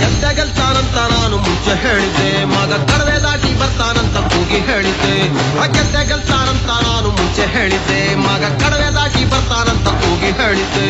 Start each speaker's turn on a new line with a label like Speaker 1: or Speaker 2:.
Speaker 1: ಗೆದ್ದೆ ಗೆಲ್ತಾನಂತ ನಾನು ಮುಂಚೆ ಹೇಳಿದ್ದೆ, ಮಗ ಕಡವೆ ದಾಟಿ ಬರ್ತಾನಂತ ಕೂಗಿ ಹೇಳಿದ್ದೆ. ಗೆದ್ದೆ ಗೆಲ್ತಾನಂತ ನಾನು ಮುಂಚೆ ಹೇಳಿದ್ದೆ, ಮಗ ಕಡವೆ ದಾಟಿ ಬರ್ತಾನಂತ ಕೂಗಿ ಹೇಳಿದ್ದೆ.